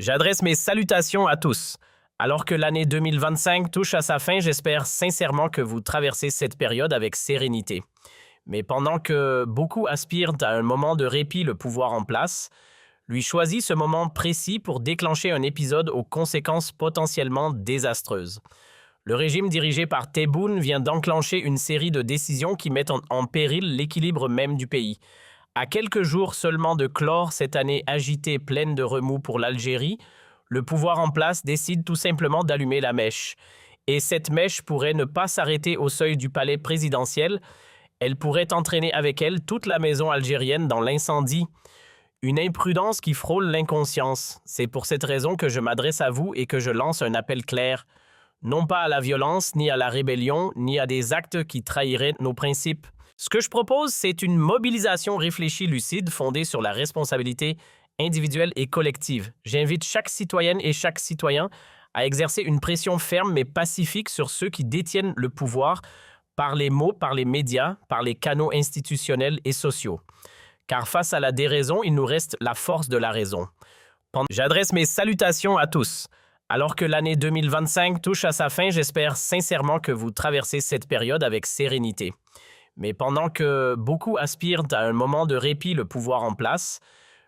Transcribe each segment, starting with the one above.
J'adresse mes salutations à tous. Alors que l'année 2025 touche à sa fin, j'espère sincèrement que vous traversez cette période avec sérénité. Mais pendant que beaucoup aspirent à un moment de répit le pouvoir en place, lui choisit ce moment précis pour déclencher un épisode aux conséquences potentiellement désastreuses. Le régime dirigé par Tebboune vient d'enclencher une série de décisions qui mettent en péril l'équilibre même du pays. À quelques jours seulement de clore cette année agitée pleine de remous pour l'Algérie, le pouvoir en place décide tout simplement d'allumer la mèche. Et cette mèche pourrait ne pas s'arrêter au seuil du palais présidentiel, elle pourrait entraîner avec elle toute la maison algérienne dans l'incendie. Une imprudence qui frôle l'inconscience. C'est pour cette raison que je m'adresse à vous et que je lance un appel clair. Non pas à la violence, ni à la rébellion, ni à des actes qui trahiraient nos principes. Ce que je propose, c'est une mobilisation réfléchie, lucide, fondée sur la responsabilité individuelle et collective. J'invite chaque citoyenne et chaque citoyen à exercer une pression ferme mais pacifique sur ceux qui détiennent le pouvoir par les mots, par les médias, par les canaux institutionnels et sociaux. Car face à la déraison, il nous reste la force de la raison. J'adresse mes salutations à tous. Alors que l'année 2025 touche à sa fin, j'espère sincèrement que vous traversez cette période avec sérénité. Mais pendant que beaucoup aspirent à un moment de répit le pouvoir en place,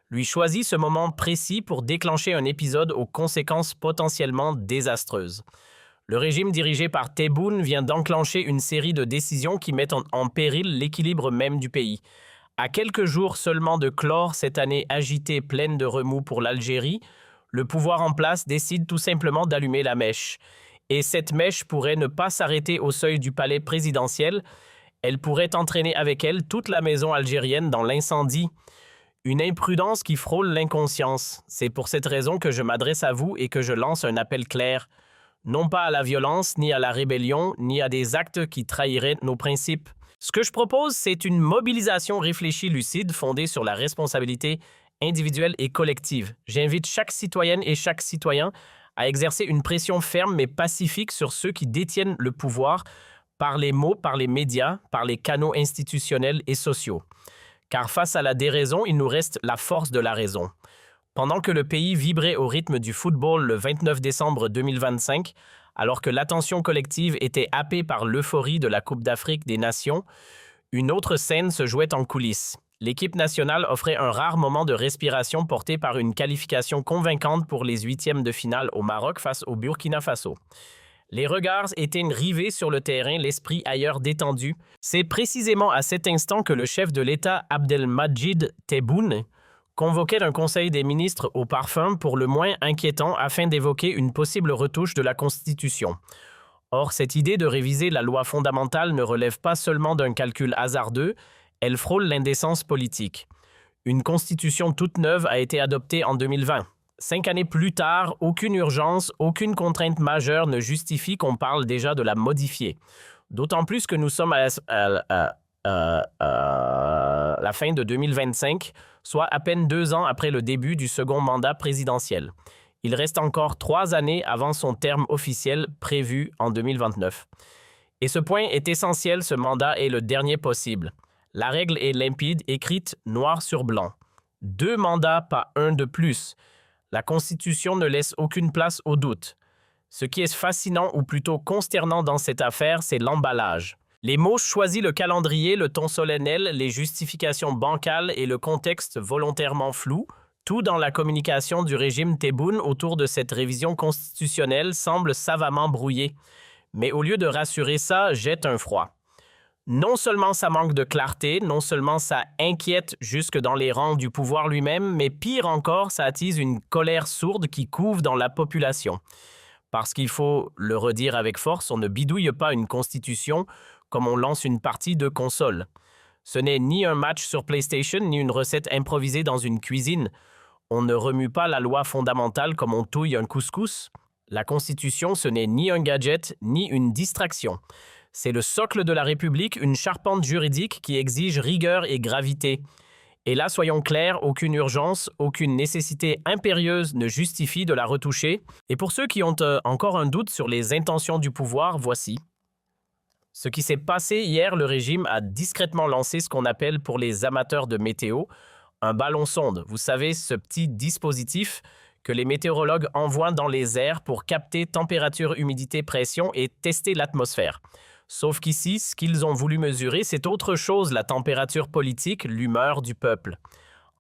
lui choisit ce moment précis pour déclencher un épisode aux conséquences potentiellement désastreuses. Le régime dirigé par Tebboune vient d'enclencher une série de décisions qui mettent en péril l'équilibre même du pays. À quelques jours seulement de clore cette année agitée pleine de remous pour l'Algérie, le pouvoir en place décide tout simplement d'allumer la mèche. Et cette mèche pourrait ne pas s'arrêter au seuil du palais présidentiel, elle pourrait entraîner avec elle toute la maison algérienne dans l'incendie. Une imprudence qui frôle l'inconscience. C'est pour cette raison que je m'adresse à vous et que je lance un appel clair. Non pas à la violence, ni à la rébellion, ni à des actes qui trahiraient nos principes. Ce que je propose, c'est une mobilisation réfléchie, lucide, fondée sur la responsabilité individuelle et collective. J'invite chaque citoyenne et chaque citoyen à exercer une pression ferme mais pacifique sur ceux qui détiennent le pouvoir par les mots, par les médias, par les canaux institutionnels et sociaux. Car face à la déraison, il nous reste la force de la raison. Pendant que le pays vibrait au rythme du football le 29 décembre 2025, alors que l'attention collective était happée par l'euphorie de la Coupe d'Afrique des Nations, une autre scène se jouait en coulisses. L'équipe nationale offrait un rare moment de respiration porté par une qualification convaincante pour les huitièmes de finale au Maroc face au Burkina Faso. Les regards étaient rivés sur le terrain, l'esprit ailleurs détendu. C'est précisément à cet instant que le chef de l'État Abdelmadjid Tebboune convoquait un conseil des ministres au parfum pour le moins inquiétant afin d'évoquer une possible retouche de la Constitution. Or, cette idée de réviser la loi fondamentale ne relève pas seulement d'un calcul hasardeux, elle frôle l'indécence politique. Une Constitution toute neuve a été adoptée en 2020. 5 années plus tard, aucune urgence, aucune contrainte majeure ne justifie qu'on parle déjà de la modifier. D'autant plus que nous sommes à la fin de 2025, soit à peine 2 ans après le début du second mandat présidentiel. Il reste encore 3 années avant son terme officiel prévu en 2029. Et ce point est essentiel, ce mandat est le dernier possible. La règle est limpide, écrite noir sur blanc. 2 mandats, pas un de plus. La Constitution ne laisse aucune place au doute. Ce qui est fascinant ou plutôt consternant dans cette affaire, c'est l'emballage. Les mots choisis, le calendrier, le ton solennel, les justifications bancales et le contexte volontairement flou, tout dans la communication du régime Tebboune autour de cette révision constitutionnelle semble savamment brouillé. Mais au lieu de rassurer ça, jette un froid. Non seulement ça manque de clarté, non seulement ça inquiète jusque dans les rangs du pouvoir lui-même, mais pire encore, ça attise une colère sourde qui couve dans la population. Parce qu'il faut le redire avec force, on ne bidouille pas une constitution comme on lance une partie de console. Ce n'est ni un match sur PlayStation, ni une recette improvisée dans une cuisine. On ne remue pas la loi fondamentale comme on touille un couscous. La Constitution, ce n'est ni un gadget, ni une distraction. C'est le socle de la République, une charpente juridique qui exige rigueur et gravité. Et là, soyons clairs, aucune urgence, aucune nécessité impérieuse ne justifie de la retoucher. Et pour ceux qui ont encore un doute sur les intentions du pouvoir, voici. Ce qui s'est passé hier, le régime a discrètement lancé ce qu'on appelle pour les amateurs de météo un ballon sonde. Vous savez, ce petit dispositif que les météorologues envoient dans les airs pour capter température, humidité, pression et tester l'atmosphère. Sauf qu'ici, ce qu'ils ont voulu mesurer, c'est autre chose, la température politique, l'humeur du peuple.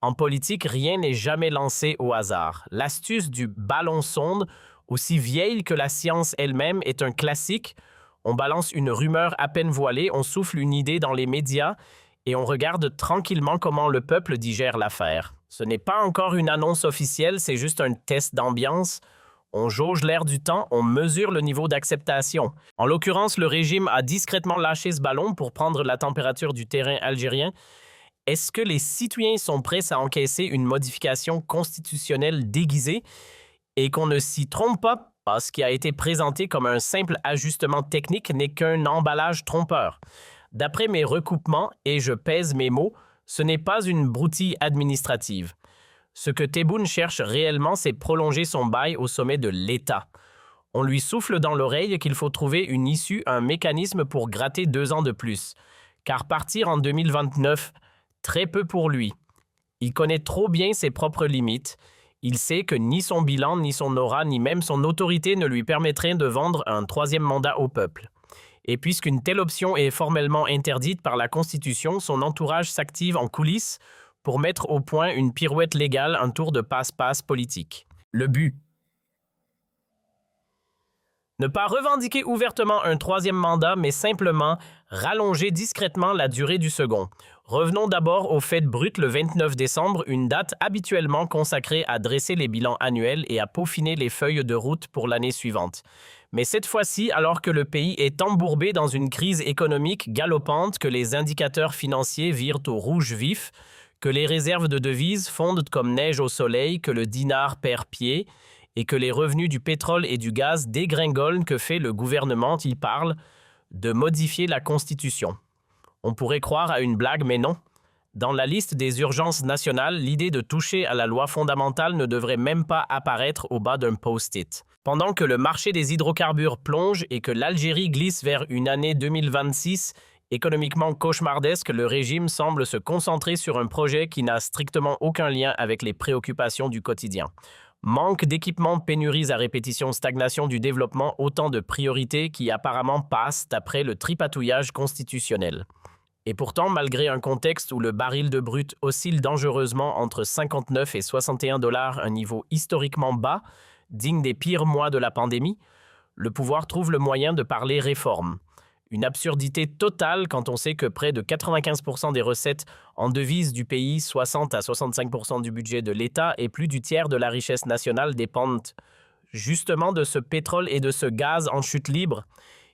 En politique, rien n'est jamais lancé au hasard. L'astuce du ballon-sonde, aussi vieille que la science elle-même, est un classique. On balance une rumeur à peine voilée, on souffle une idée dans les médias et on regarde tranquillement comment le peuple digère l'affaire. Ce n'est pas encore une annonce officielle, c'est juste un test d'ambiance. On jauge l'air du temps, on mesure le niveau d'acceptation. En l'occurrence, le régime a discrètement lâché ce ballon pour prendre la température du terrain algérien. Est-ce que les citoyens sont prêts à encaisser une modification constitutionnelle déguisée et qu'on ne s'y trompe pas parce ce qui a été présenté comme un simple ajustement technique n'est qu'un emballage trompeur? D'après mes recoupements, et je pèse mes mots, ce n'est pas une broutille administrative. Ce que Tebboune cherche réellement, c'est prolonger son bail au sommet de l'État. On lui souffle dans l'oreille qu'il faut trouver une issue, un mécanisme pour gratter 2 ans de plus. Car partir en 2029, très peu pour lui. Il connaît trop bien ses propres limites. Il sait que ni son bilan, ni son aura, ni même son autorité ne lui permettraient de vendre un 3e mandat au peuple. Et puisqu'une telle option est formellement interdite par la Constitution, son entourage s'active en coulisses pour mettre au point une pirouette légale, un tour de passe-passe politique. Le but: ne pas revendiquer ouvertement un 3e mandat, mais simplement rallonger discrètement la durée du second. Revenons d'abord aux fêtes brutes le 29 décembre, une date habituellement consacrée à dresser les bilans annuels et à peaufiner les feuilles de route pour l'année suivante. Mais cette fois-ci, alors que le pays est embourbé dans une crise économique galopante, que les indicateurs financiers virent au rouge vif, que les réserves de devises fondent comme neige au soleil, que le dinar perd pied et que les revenus du pétrole et du gaz dégringolent, que fait le gouvernement? Il parle de modifier la Constitution. On pourrait croire à une blague, mais non. Dans la liste des urgences nationales, l'idée de toucher à la loi fondamentale ne devrait même pas apparaître au bas d'un post-it. Pendant que le marché des hydrocarbures plonge et que l'Algérie glisse vers une année 2026 économiquement cauchemardesque, le régime semble se concentrer sur un projet qui n'a strictement aucun lien avec les préoccupations du quotidien. Manque d'équipements, pénuries à répétition, stagnation du développement, autant de priorités qui apparemment passent après le tripatouillage constitutionnel. Et pourtant, malgré un contexte où le baril de brut oscille dangereusement entre 59 et 61 $, un niveau historiquement bas, digne des pires mois de la pandémie, le pouvoir trouve le moyen de parler réforme. Une absurdité totale quand on sait que près de 95% des recettes en devises du pays, 60 à 65% du budget de l'État et plus du tiers de la richesse nationale dépendent justement de ce pétrole et de ce gaz en chute libre.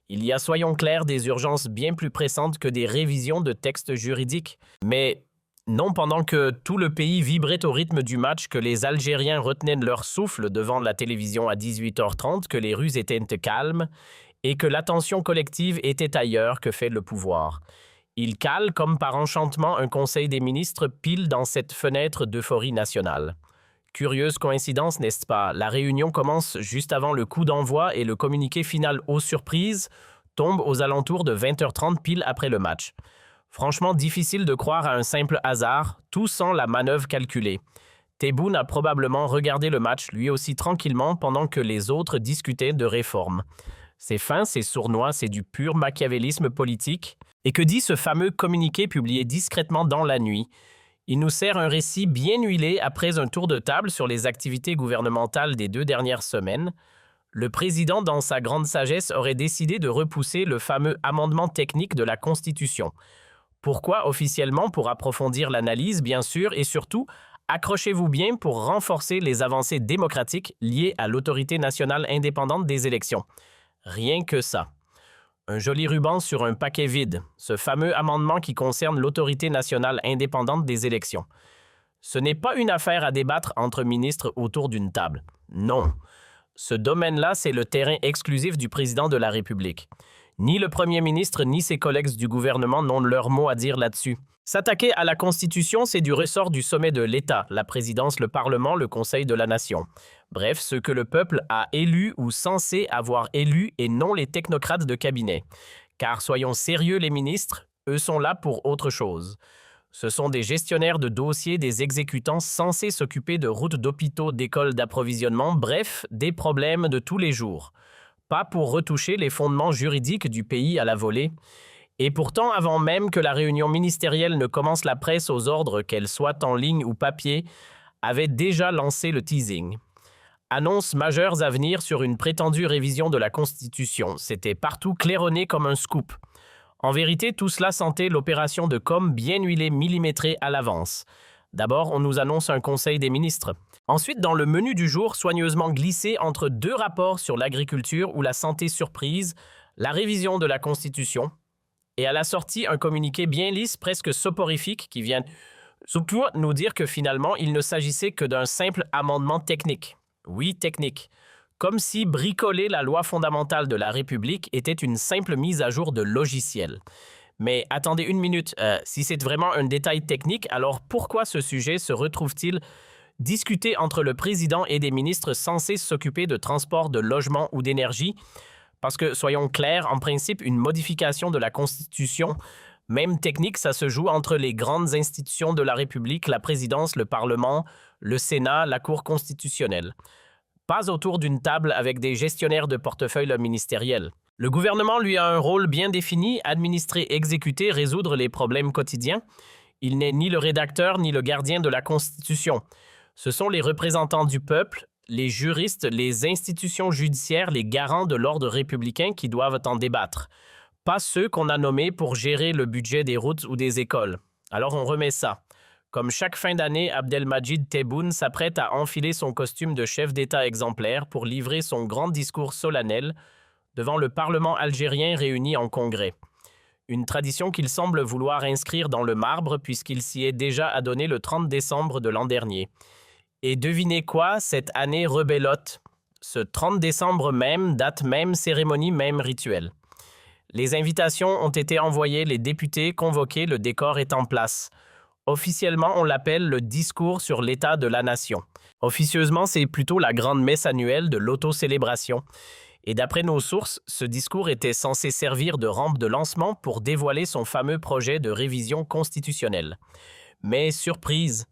Il y a, soyons clairs, des urgences bien plus pressantes que des révisions de textes juridiques. Mais non pendant que tout le pays vibrait au rythme du match, que les Algériens retenaient leur souffle devant la télévision à 18h30, que les rues étaient calmes et que l'attention collective était ailleurs, que fait le pouvoir. Il cale comme par enchantement un conseil des ministres pile dans cette fenêtre d'euphorie nationale. Curieuse coïncidence, n'est-ce pas? La réunion commence juste avant le coup d'envoi et le communiqué final aux surprises tombe aux alentours de 20h30 pile après le match. Franchement difficile de croire à un simple hasard, tout sans la manœuvre calculée. Tebboune a probablement regardé le match lui aussi tranquillement pendant que les autres discutaient de réformes. C'est fin, c'est sournois, c'est du pur machiavélisme politique. Et que dit ce fameux communiqué publié discrètement dans la nuit? Il nous sert un récit bien huilé après un tour de table sur les activités gouvernementales des 2 dernières semaines. Le président, dans sa grande sagesse, aurait décidé de repousser le fameux amendement technique de la Constitution. Pourquoi officiellement? Pour approfondir l'analyse, bien sûr, et surtout, accrochez-vous bien, pour renforcer les avancées démocratiques liées à l'autorité nationale indépendante des élections. Rien que ça. Un joli ruban sur un paquet vide, ce fameux amendement qui concerne l'autorité nationale indépendante des élections. Ce n'est pas une affaire à débattre entre ministres autour d'une table. Non. Ce domaine-là, c'est le terrain exclusif du président de la République. Ni le Premier ministre ni ses collègues du gouvernement n'ont leur mot à dire là-dessus. S'attaquer à la Constitution, c'est du ressort du sommet de l'État, la présidence, le Parlement, le Conseil de la Nation. Bref, ceux que le peuple a élus ou censé avoir élus et non les technocrates de cabinet. Car soyons sérieux, les ministres, eux sont là pour autre chose. Ce sont des gestionnaires de dossiers, des exécutants censés s'occuper de routes d'hôpitaux, d'écoles d'approvisionnement, bref, des problèmes de tous les jours. Pas pour retoucher les fondements juridiques du pays à la volée. Et pourtant, avant même que la réunion ministérielle ne commence, la presse aux ordres, qu'elle soit en ligne ou papier, avait déjà lancé le teasing. Annonces majeures à venir sur une prétendue révision de la Constitution. C'était partout claironné comme un scoop. En vérité, tout cela sentait l'opération de com bien huilée, millimétrée à l'avance. D'abord, on nous annonce un conseil des ministres. Ensuite, dans le menu du jour, soigneusement glissé entre deux rapports sur l'agriculture ou la santé surprise, la révision de la Constitution, et à la sortie, un communiqué bien lisse, presque soporifique, qui vient surtout nous dire que finalement, il ne s'agissait que d'un simple amendement technique. Oui, technique. Comme si bricoler la loi fondamentale de la République était une simple mise à jour de logiciel. Mais attendez une minute, si c'est vraiment un détail technique, alors pourquoi ce sujet se retrouve-t-il discuté entre le président et des ministres censés s'occuper de transport, de logement ou d'énergie? Parce que, soyons clairs, en principe, une modification de la Constitution, même technique, ça se joue entre les grandes institutions de la République, la présidence, le Parlement, le Sénat, la Cour constitutionnelle. Pas autour d'une table avec des gestionnaires de portefeuille ministériels. Le gouvernement lui a un rôle bien défini, administrer, exécuter, résoudre les problèmes quotidiens. Il n'est ni le rédacteur ni le gardien de la Constitution. Ce sont les représentants du peuple, les juristes, les institutions judiciaires, les garants de l'ordre républicain qui doivent en débattre. Pas ceux qu'on a nommés pour gérer le budget des routes ou des écoles. Alors on remet ça. Comme chaque fin d'année, Abdelmadjid Tebboune s'apprête à enfiler son costume de chef d'État exemplaire pour livrer son grand discours solennel devant le Parlement algérien réuni en congrès. Une tradition qu'il semble vouloir inscrire dans le marbre puisqu'il s'y est déjà adonné le 30 décembre de l'an dernier. Et devinez quoi, cette année rebellote. Ce 30 décembre même, date même, cérémonie même, rituel. Les invitations ont été envoyées, les députés convoqués, le décor est en place. Officiellement, on l'appelle le discours sur l'état de la nation. Officieusement, c'est plutôt la grande messe annuelle de l'autocélébration. Et d'après nos sources, ce discours était censé servir de rampe de lancement pour dévoiler son fameux projet de révision constitutionnelle. Mais surprise!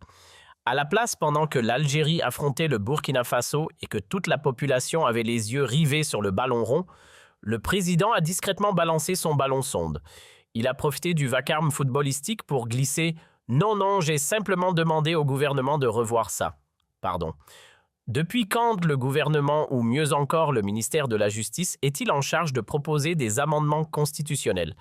À la place, pendant que l'Algérie affrontait le Burkina Faso et que toute la population avait les yeux rivés sur le ballon rond, le président a discrètement balancé son ballon sonde. Il a profité du vacarme footballistique pour glisser « Non, j'ai simplement demandé au gouvernement de revoir ça. » Pardon. Depuis quand le gouvernement, ou mieux encore le ministère de la Justice, est-il en charge de proposer des amendements constitutionnels?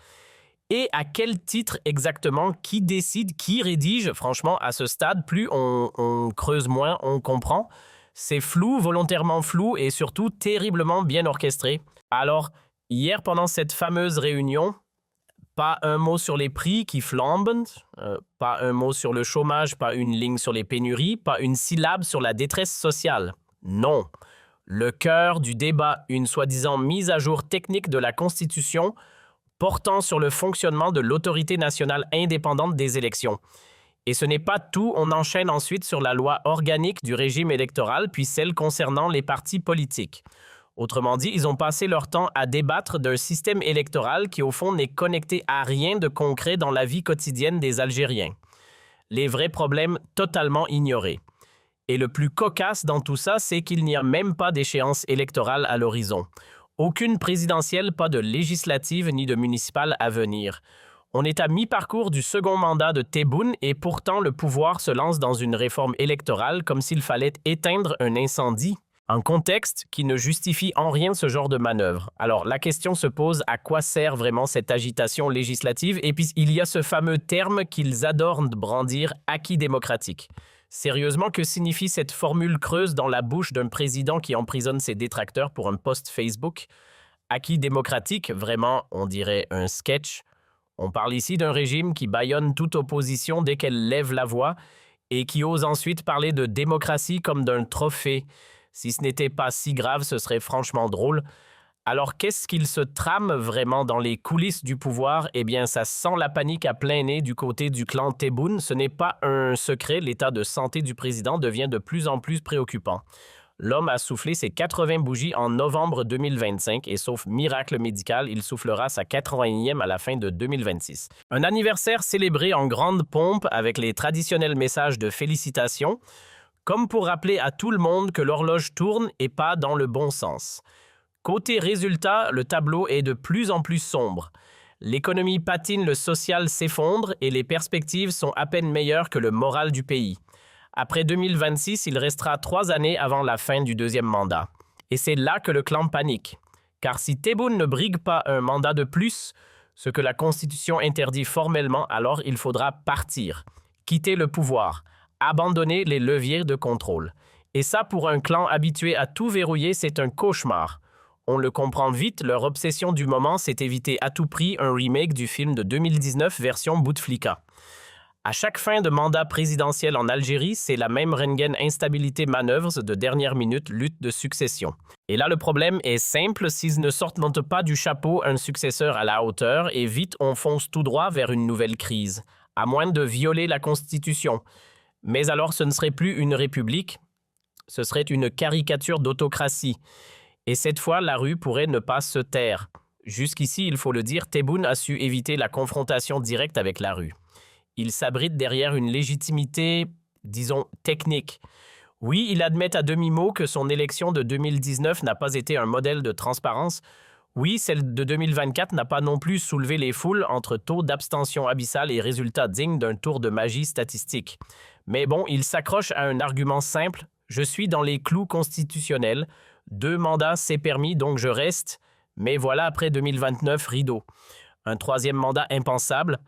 Et à quel titre exactement? Qui décide? Qui rédige? Franchement, à ce stade, plus on creuse, moins on comprend. C'est flou, volontairement flou et surtout terriblement bien orchestré. Alors, hier, pendant cette fameuse réunion, pas un mot sur les prix qui flambent, pas un mot sur le chômage, pas une ligne sur les pénuries, pas une syllabe sur la détresse sociale. Non. Le cœur du débat, une soi-disant mise à jour technique de la Constitution portant sur le fonctionnement de l'autorité nationale indépendante des élections. Et ce n'est pas tout, on enchaîne ensuite sur la loi organique du régime électoral, puis celle concernant les partis politiques. Autrement dit, ils ont passé leur temps à débattre d'un système électoral qui, au fond, n'est connecté à rien de concret dans la vie quotidienne des Algériens. Les vrais problèmes totalement ignorés. Et le plus cocasse dans tout ça, c'est qu'il n'y a même pas d'échéance électorale à l'horizon. Aucune présidentielle, pas de législative ni de municipale à venir. On est à mi-parcours du second mandat de Tebboune et pourtant le pouvoir se lance dans une réforme électorale comme s'il fallait éteindre un incendie. Un contexte qui ne justifie en rien ce genre de manœuvre. Alors, la question se pose, à quoi sert vraiment cette agitation législative? Et puis, il y a ce fameux terme qu'ils adorent brandir, acquis démocratique. Sérieusement, que signifie cette formule creuse dans la bouche d'un président qui emprisonne ses détracteurs pour un post Facebook? Acquis démocratique, vraiment, on dirait un sketch. On parle ici d'un régime qui bâillonne toute opposition dès qu'elle lève la voix et qui ose ensuite parler de démocratie comme d'un trophée. Si ce n'était pas si grave, ce serait franchement drôle. Alors qu'est-ce qu'il se trame vraiment dans les coulisses du pouvoir? Eh bien, ça sent la panique à plein nez du côté du clan Tebboune. Ce n'est pas un secret, l'état de santé du président devient de plus en plus préoccupant. L'homme a soufflé ses 80 bougies en novembre 2025 et sauf miracle médical, il soufflera sa 81e à la fin de 2026. Un anniversaire célébré en grande pompe avec les traditionnels messages de félicitations, comme pour rappeler à tout le monde que l'horloge tourne et pas dans le bon sens. Côté résultat, le tableau est de plus en plus sombre. L'économie patine, le social s'effondre et les perspectives sont à peine meilleures que le moral du pays. Après 2026, il restera 3 années avant la fin du deuxième mandat. Et c'est là que le clan panique. Car si Tebboune ne brigue pas un mandat de plus, ce que la Constitution interdit formellement, alors il faudra partir, quitter le pouvoir, abandonner les leviers de contrôle. Et ça, pour un clan habitué à tout verrouiller, c'est un cauchemar. On le comprend vite, leur obsession du moment, c'est éviter à tout prix un remake du film de 2019 version Bouteflika. À chaque fin de mandat présidentiel en Algérie, c'est la même rengaine instabilité manœuvres de dernière minute, lutte de succession. Et là, le problème est simple, s'ils ne sortent pas du chapeau un successeur à la hauteur, et vite on fonce tout droit vers une nouvelle crise, à moins de violer la Constitution. Mais alors ce ne serait plus une république, ce serait une caricature d'autocratie. Et cette fois, la rue pourrait ne pas se taire. Jusqu'ici, il faut le dire, Tebboune a su éviter la confrontation directe avec la rue. Il s'abrite derrière une légitimité, disons, technique. Oui, il admet à demi-mot que son élection de 2019 n'a pas été un modèle de transparence. Oui, celle de 2024 n'a pas non plus soulevé les foules entre taux d'abstention abyssal et résultats dignes d'un tour de magie statistique. Mais bon, il s'accroche à un argument simple. Je suis dans les clous constitutionnels. 2 mandats, c'est permis, donc je reste. Mais voilà, après 2029, rideau. Un 3e mandat impensable.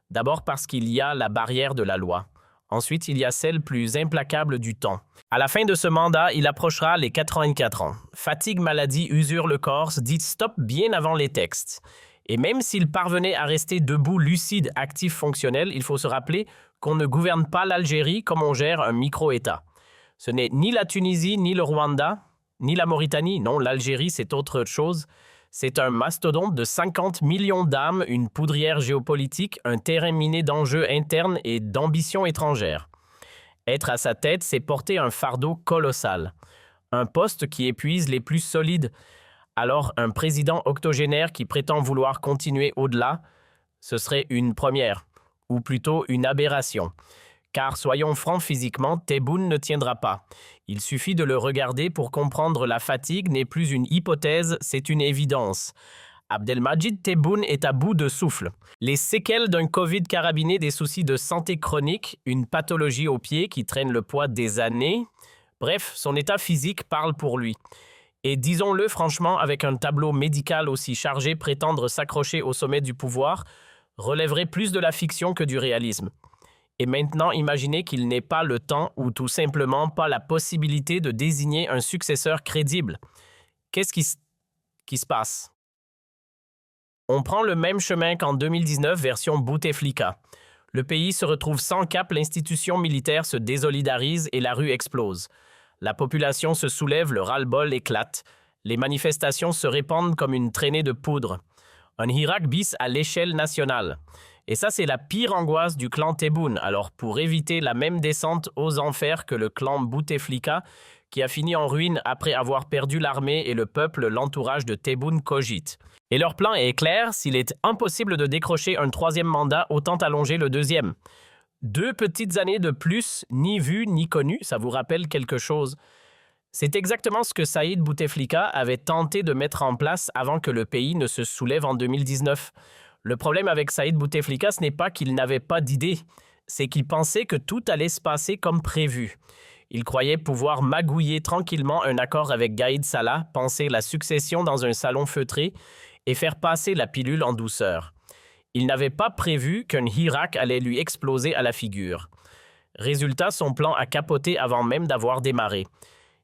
D'abord parce qu'il y a la barrière de la loi. Ensuite, il y a celle plus implacable du temps. À la fin de ce mandat, il approchera les 84 ans. Fatigue, maladie, usure le corps, dit stop bien avant les textes. Et même s'il parvenait à rester debout, lucide, actif, fonctionnel, il faut se rappeler qu'on ne gouverne pas l'Algérie comme on gère un micro-État. Ce n'est ni la Tunisie, ni le Rwanda, ni la Mauritanie. Non, l'Algérie, c'est autre chose. C'est un mastodonte de 50 millions d'âmes, une poudrière géopolitique, un terrain miné d'enjeux internes et d'ambitions étrangères. Être à sa tête, c'est porter un fardeau colossal. Un poste qui épuise les plus solides. Alors, un président octogénaire qui prétend vouloir continuer au-delà, ce serait une première, ou plutôt une aberration. Car, soyons francs physiquement, Tebboune ne tiendra pas. Il suffit de le regarder pour comprendre la fatigue n'est plus une hypothèse, c'est une évidence. Abdelmadjid Tebboune est à bout de souffle. Les séquelles d'un Covid carabiné, des soucis de santé chronique, une pathologie au pied qui traîne le poids des années. Bref, son état physique parle pour lui. Et disons-le franchement, avec un tableau médical aussi chargé, prétendre s'accrocher au sommet du pouvoir relèverait plus de la fiction que du réalisme. Et maintenant, imaginez qu'il n'ait pas le temps ou tout simplement pas la possibilité de désigner un successeur crédible. Qu'est-ce qui se passe? On prend le même chemin qu'en 2019, version Bouteflika. Le pays se retrouve sans cap, l'institution militaire se désolidarise et la rue explose. La population se soulève, le ras-le-bol éclate. Les manifestations se répandent comme une traînée de poudre. Un Hirak bis à l'échelle nationale. Et ça, c'est la pire angoisse du clan Tebboune. Alors, pour éviter la même descente aux enfers que le clan Bouteflika, qui a fini en ruine après avoir perdu l'armée et le peuple, l'entourage de Tebboune cogite. Et leur plan est clair, s'il est impossible de décrocher un 3e mandat, autant allonger le 2e. 2 petites années de plus, ni vues ni connues, ça vous rappelle quelque chose? C'est exactement ce que Saïd Bouteflika avait tenté de mettre en place avant que le pays ne se soulève en 2019. Le problème avec Saïd Bouteflika, ce n'est pas qu'il n'avait pas d'idée, c'est qu'il pensait que tout allait se passer comme prévu. Il croyait pouvoir magouiller tranquillement un accord avec Gaïd Salah, penser la succession dans un salon feutré et faire passer la pilule en douceur. Il n'avait pas prévu qu'un Hirak allait lui exploser à la figure. Résultat, son plan a capoté avant même d'avoir démarré.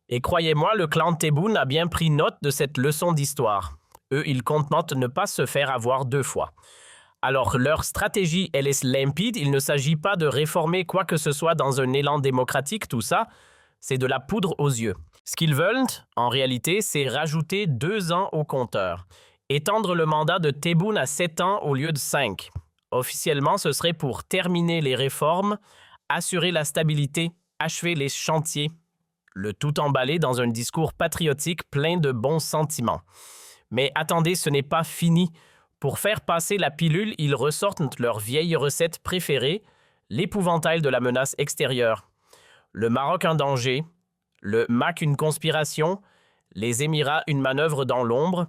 Et croyez-moi, le clan Tebboune a bien pris note de cette leçon d'histoire. Eux, ils comptent ne pas se faire avoir 2 fois. Alors, leur stratégie, elle est limpide. Il ne s'agit pas de réformer quoi que ce soit dans un élan démocratique, tout ça. C'est de la poudre aux yeux. Ce qu'ils veulent, en réalité, c'est rajouter 2 ans au compteur. Étendre le mandat de Tebboune à 7 ans au lieu de 5. Officiellement, ce serait pour terminer les réformes, assurer la stabilité, achever les chantiers, le tout emballé dans un discours patriotique plein de bons sentiments. Mais attendez, ce n'est pas fini. Pour faire passer la pilule, ils ressortent leur vieille recette préférée, l'épouvantail de la menace extérieure. Le Maroc en danger, le MAC une conspiration, les Émirats une manœuvre dans l'ombre.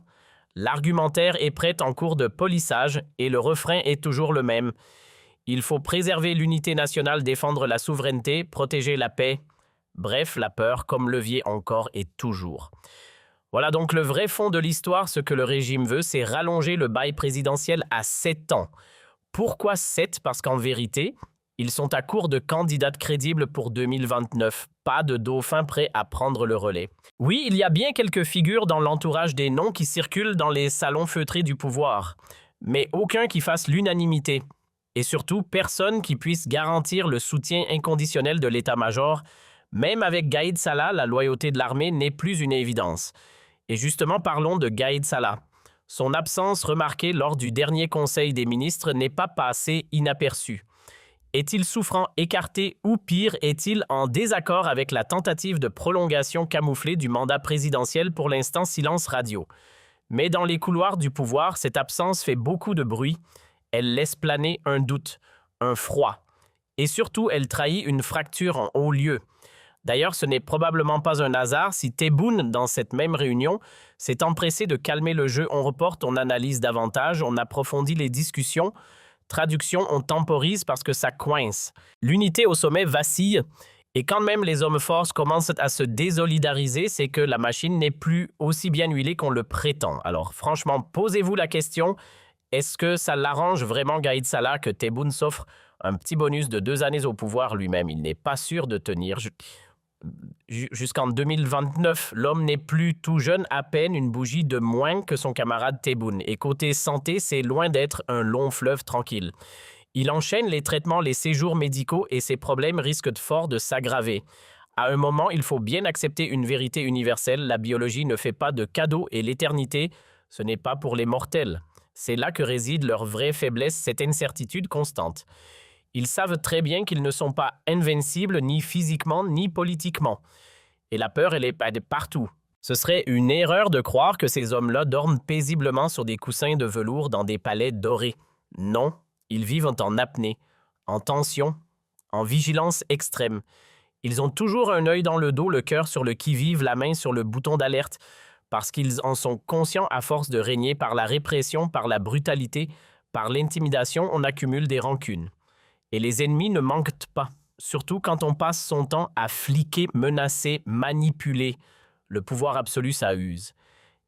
L'argumentaire est prêt en cours de polissage et le refrain est toujours le même. Il faut préserver l'unité nationale, défendre la souveraineté, protéger la paix. Bref, la peur comme levier encore et toujours. Voilà donc le vrai fond de l'histoire. Ce que le régime veut, c'est rallonger le bail présidentiel à 7 ans. Pourquoi 7? Parce qu'en vérité, ils sont à court de candidates crédibles pour 2029. Pas de dauphin prêt à prendre le relais. Oui, il y a bien quelques figures dans l'entourage des noms qui circulent dans les salons feutrés du pouvoir, mais aucun qui fasse l'unanimité. Et surtout, personne qui puisse garantir le soutien inconditionnel de l'état-major. Même avec Gaïd Salah, la loyauté de l'armée n'est plus une évidence. Et justement, parlons de Gaïd Salah. Son absence remarquée lors du dernier Conseil des ministres n'est pas passée inaperçue. Est-il souffrant, écarté ou pire, est-il en désaccord avec la tentative de prolongation camouflée du mandat présidentiel, pour l'instant silence radio? Mais dans les couloirs du pouvoir, cette absence fait beaucoup de bruit. Elle laisse planer un doute, un froid. Et surtout, elle trahit une fracture en haut lieu. D'ailleurs, ce n'est probablement pas un hasard si Tebboune, dans cette même réunion, s'est empressé de calmer le jeu. On reporte, on analyse davantage, on approfondit les discussions. Traduction, on temporise parce que ça coince. L'unité au sommet vacille et quand même les hommes forts commencent à se désolidariser, c'est que la machine n'est plus aussi bien huilée qu'on le prétend. Alors franchement, posez-vous la question, est-ce que ça l'arrange vraiment Gaïd Salah que Tebboune s'offre un petit bonus de 2 années au pouvoir lui-même? Il n'est pas sûr de tenir. Jusqu'en 2029, l'homme n'est plus tout jeune, à peine une bougie de moins que son camarade Tebboune. Et côté santé, c'est loin d'être un long fleuve tranquille. Il enchaîne les traitements, les séjours médicaux et ses problèmes risquent fort de s'aggraver. À un moment, il faut bien accepter une vérité universelle. La biologie ne fait pas de cadeaux et l'éternité, ce n'est pas pour les mortels. C'est là que réside leur vraie faiblesse, cette incertitude constante. Ils savent très bien qu'ils ne sont pas invincibles ni physiquement ni politiquement. Et la peur, elle est partout. Ce serait une erreur de croire que ces hommes-là dorment paisiblement sur des coussins de velours dans des palais dorés. Non, ils vivent en apnée, en tension, en vigilance extrême. Ils ont toujours un œil dans le dos, le cœur sur le qui-vive, la main sur le bouton d'alerte, parce qu'ils en sont conscients à force de régner par la répression, par la brutalité, par l'intimidation, on accumule des rancunes. Et les ennemis ne manquent pas, surtout quand on passe son temps à fliquer, menacer, manipuler. Le pouvoir absolu, ça use.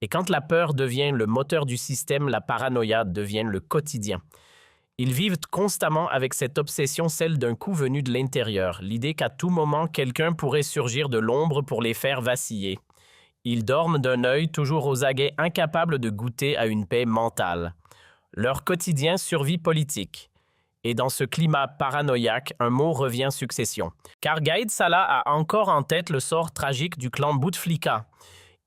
Et quand la peur devient le moteur du système, la paranoïa devient le quotidien. Ils vivent constamment avec cette obsession, celle d'un coup venu de l'intérieur, l'idée qu'à tout moment, quelqu'un pourrait surgir de l'ombre pour les faire vaciller. Ils dorment d'un œil, toujours aux aguets, incapables de goûter à une paix mentale. Leur quotidien, survie politique. Et dans ce climat paranoïaque, un mot revient succession. Car Gaïd Salah a encore en tête le sort tragique du clan Bouteflika.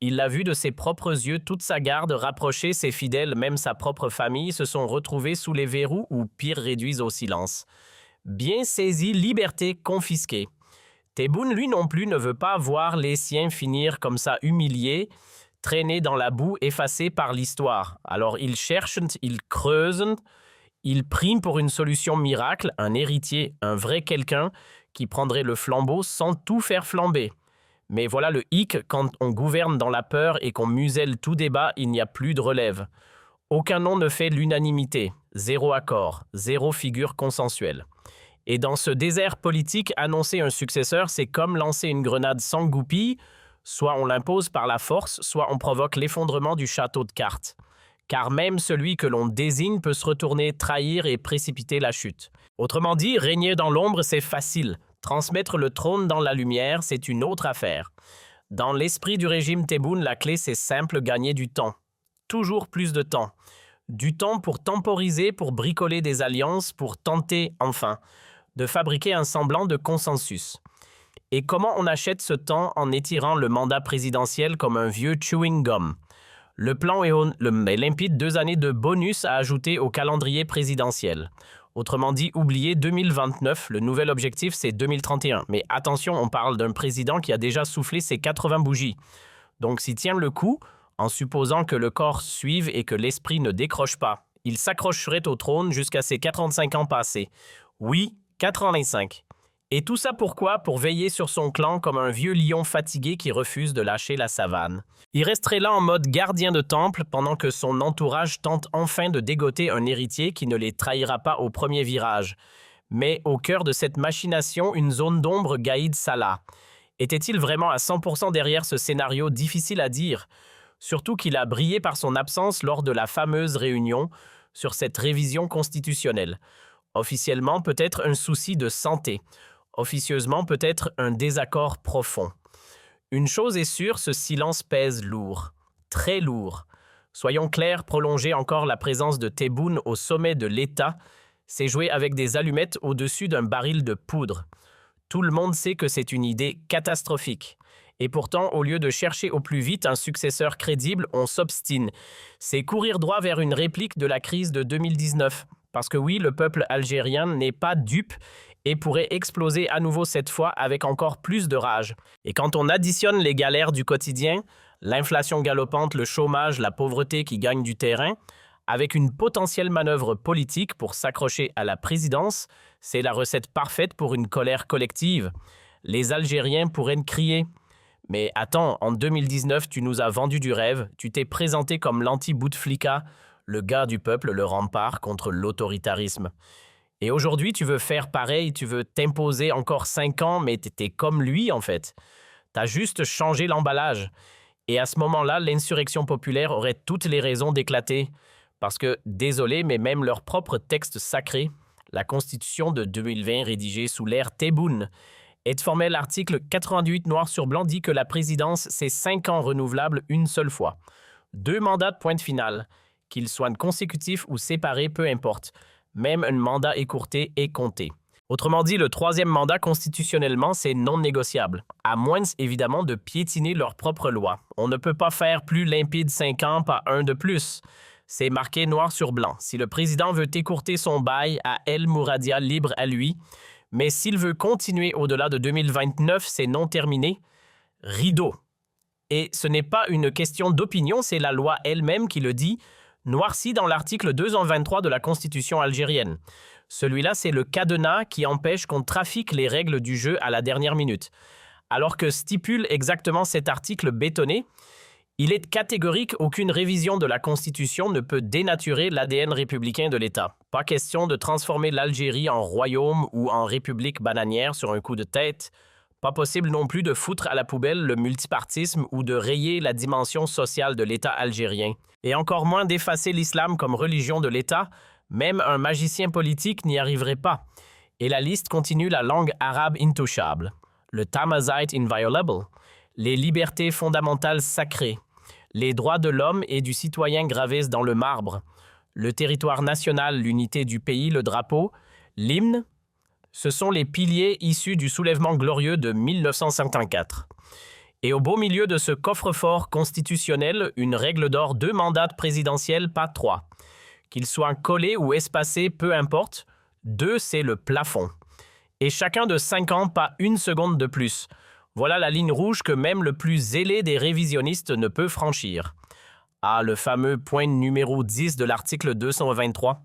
Il l'a vu de ses propres yeux, toute sa garde rapprochée, ses fidèles, même sa propre famille, se sont retrouvés sous les verrous ou pire réduits au silence. Bien saisi, liberté confisquée. Tebboune, lui non plus, ne veut pas voir les siens finir comme ça humiliés, traînés dans la boue, effacés par l'histoire. Alors ils cherchent, ils creusent. Il prime pour une solution miracle, un héritier, un vrai quelqu'un qui prendrait le flambeau sans tout faire flamber. Mais voilà le hic, quand on gouverne dans la peur et qu'on muselle tout débat, il n'y a plus de relève. Aucun nom ne fait l'unanimité, 0 accord, 0 figure consensuelle. Et dans ce désert politique, annoncer un successeur, c'est comme lancer une grenade sans goupille, soit on l'impose par la force, soit on provoque l'effondrement du château de cartes. Car même celui que l'on désigne peut se retourner, trahir et précipiter la chute. Autrement dit, régner dans l'ombre, c'est facile. Transmettre le trône dans la lumière, c'est une autre affaire. Dans l'esprit du régime Tebboune, la clé, c'est simple, gagner du temps. Toujours plus de temps. Du temps pour temporiser, pour bricoler des alliances, pour tenter, enfin, de fabriquer un semblant de consensus. Et comment on achète ce temps en étirant le mandat présidentiel comme un vieux chewing-gum? Le plan est limpide, 2 années de bonus à ajouter au calendrier présidentiel. Autrement dit, oubliez 2029, le nouvel objectif c'est 2031. Mais attention, on parle d'un président qui a déjà soufflé ses 80 bougies. Donc s'il tient le coup, en supposant que le corps suive et que l'esprit ne décroche pas, il s'accrocherait au trône jusqu'à ses 45 ans passés. Oui, 85. Et tout ça pourquoi? Pour veiller sur son clan comme un vieux lion fatigué qui refuse de lâcher la savane. Il resterait là en mode gardien de temple pendant que son entourage tente enfin de dégoter un héritier qui ne les trahira pas au premier virage. Mais au cœur de cette machination, une zone d'ombre Gaïd Salah. Était-il vraiment à 100% derrière ce scénario difficile à dire? Surtout qu'il a brillé par son absence lors de la fameuse réunion sur cette révision constitutionnelle. Officiellement, peut-être un souci de santé. Officieusement, peut-être un désaccord profond. Une chose est sûre, ce silence pèse lourd. Très lourd. Soyons clairs, prolonger encore la présence de Tebboune au sommet de l'État, c'est jouer avec des allumettes au-dessus d'un baril de poudre. Tout le monde sait que c'est une idée catastrophique. Et pourtant, au lieu de chercher au plus vite un successeur crédible, on s'obstine. C'est courir droit vers une réplique de la crise de 2019. Parce que oui, le peuple algérien n'est pas dupe et pourrait exploser à nouveau cette fois avec encore plus de rage. Et quand on additionne les galères du quotidien, l'inflation galopante, le chômage, la pauvreté qui gagne du terrain, avec une potentielle manœuvre politique pour s'accrocher à la présidence, c'est la recette parfaite pour une colère collective. Les Algériens pourraient crier. Mais attends, en 2019, tu nous as vendu du rêve, tu t'es présenté comme l'anti-Bouteflika, le gars du peuple, le rempart contre l'autoritarisme. Et aujourd'hui, tu veux faire pareil, tu veux t'imposer encore 5 ans, mais t'es comme lui en fait. T'as juste changé l'emballage. Et à ce moment-là, l'insurrection populaire aurait toutes les raisons d'éclater. Parce que, désolé, mais même leur propre texte sacré, la Constitution de 2020 rédigée sous l'ère Tebboune, et formel l'article 88 noir sur blanc dit que la présidence, c'est 5 ans renouvelables une seule fois. 2 mandats de pointe finale, qu'ils soient consécutifs ou séparés, peu importe. Même un mandat écourté est compté. Autrement dit, le 3e mandat constitutionnellement, c'est non négociable, à moins évidemment de piétiner leur propre loi. On ne peut pas faire plus limpide 5 ans, pas un de plus. C'est marqué noir sur blanc. Si le président veut écourter son bail à El Mouradia, libre à lui, mais s'il veut continuer au-delà de 2029, c'est non terminé. Rideau. Et ce n'est pas une question d'opinion, c'est la loi elle-même qui le dit, noirci dans l'article 223 de la Constitution algérienne. Celui-là, c'est le cadenas qui empêche qu'on trafique les règles du jeu à la dernière minute. Alors que stipule exactement cet article bétonné, il est catégorique, aucune révision de la Constitution ne peut dénaturer l'ADN républicain de l'État. Pas question de transformer l'Algérie en royaume ou en république bananière sur un coup de tête. Pas possible non plus de foutre à la poubelle le multipartisme ou de rayer la dimension sociale de l'État algérien. Et encore moins d'effacer l'islam comme religion de l'État, même un magicien politique n'y arriverait pas. Et la liste continue, la langue arabe intouchable, le Tamazight inviolable, les libertés fondamentales sacrées, les droits de l'homme et du citoyen gravés dans le marbre, le territoire national, l'unité du pays, le drapeau, l'hymne. Ce sont les piliers issus du soulèvement glorieux de 1954. Et au beau milieu de ce coffre-fort constitutionnel, une règle d'or, 2 mandats présidentiels, pas 3. Qu'ils soient collés ou espacés, peu importe, 2 c'est le plafond. Et chacun de 5 ans, pas une seconde de plus. Voilà la ligne rouge que même le plus zélé des révisionnistes ne peut franchir. Ah, le fameux point numéro 10 de l'article 223.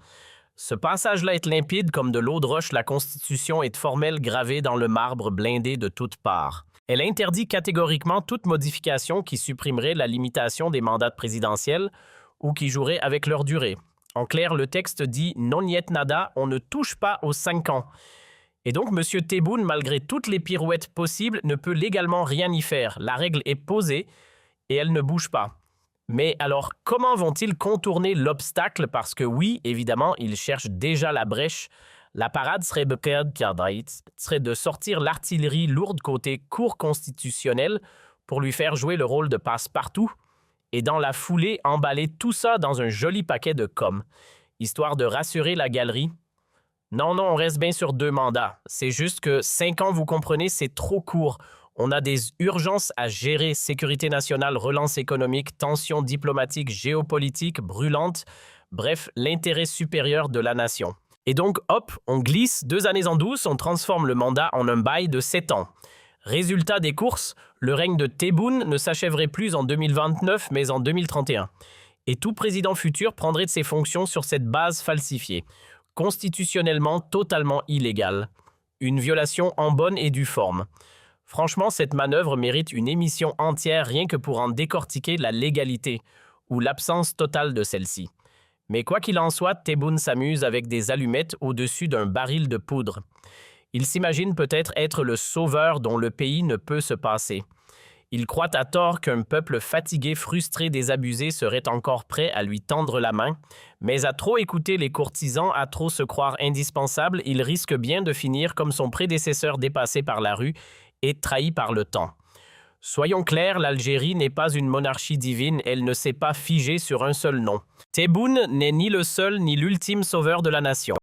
Ce passage-là est limpide comme de l'eau de roche, la Constitution est formelle gravée dans le marbre blindé de toutes parts. Elle interdit catégoriquement toute modification qui supprimerait la limitation des mandats présidentiels ou qui jouerait avec leur durée. En clair, le texte dit « non niet nada », on ne touche pas aux 5 ans. Et donc, M. Tebboune, malgré toutes les pirouettes possibles, ne peut légalement rien y faire. La règle est posée et elle ne bouge pas. Mais alors, comment vont-ils contourner l'obstacle? Parce que oui, évidemment, ils cherchent déjà la brèche. La parade serait de sortir l'artillerie lourde côté cour constitutionnelle pour lui faire jouer le rôle de passe-partout et dans la foulée, emballer tout ça dans un joli paquet de com, histoire de rassurer la galerie. Non, on reste bien sur 2 mandats. C'est juste que 5 ans, vous comprenez, c'est trop court. On a des urgences à gérer, sécurité nationale, relance économique, tensions diplomatiques, géopolitiques brûlantes, bref, l'intérêt supérieur de la nation. Et donc, hop, on glisse 2 années en douce, on transforme le mandat en un bail de 7 ans. Résultat des courses, le règne de Tebboune ne s'achèverait plus en 2029, mais en 2031. Et tout président futur prendrait de ses fonctions sur cette base falsifiée, constitutionnellement totalement illégale. Une violation en bonne et due forme. Franchement, cette manœuvre mérite une émission entière rien que pour en décortiquer la légalité, ou l'absence totale de celle-ci. Mais quoi qu'il en soit, Tebboune s'amuse avec des allumettes au-dessus d'un baril de poudre. Il s'imagine peut-être être le sauveur dont le pays ne peut se passer. Il croit à tort qu'un peuple fatigué, frustré, désabusé serait encore prêt à lui tendre la main, mais à trop écouter les courtisans, à trop se croire indispensable, il risque bien de finir comme son prédécesseur dépassé par la rue et trahi par le temps. Soyons clairs, l'Algérie n'est pas une monarchie divine, elle ne s'est pas figée sur un seul nom. Tebboune n'est ni le seul ni l'ultime sauveur de la nation.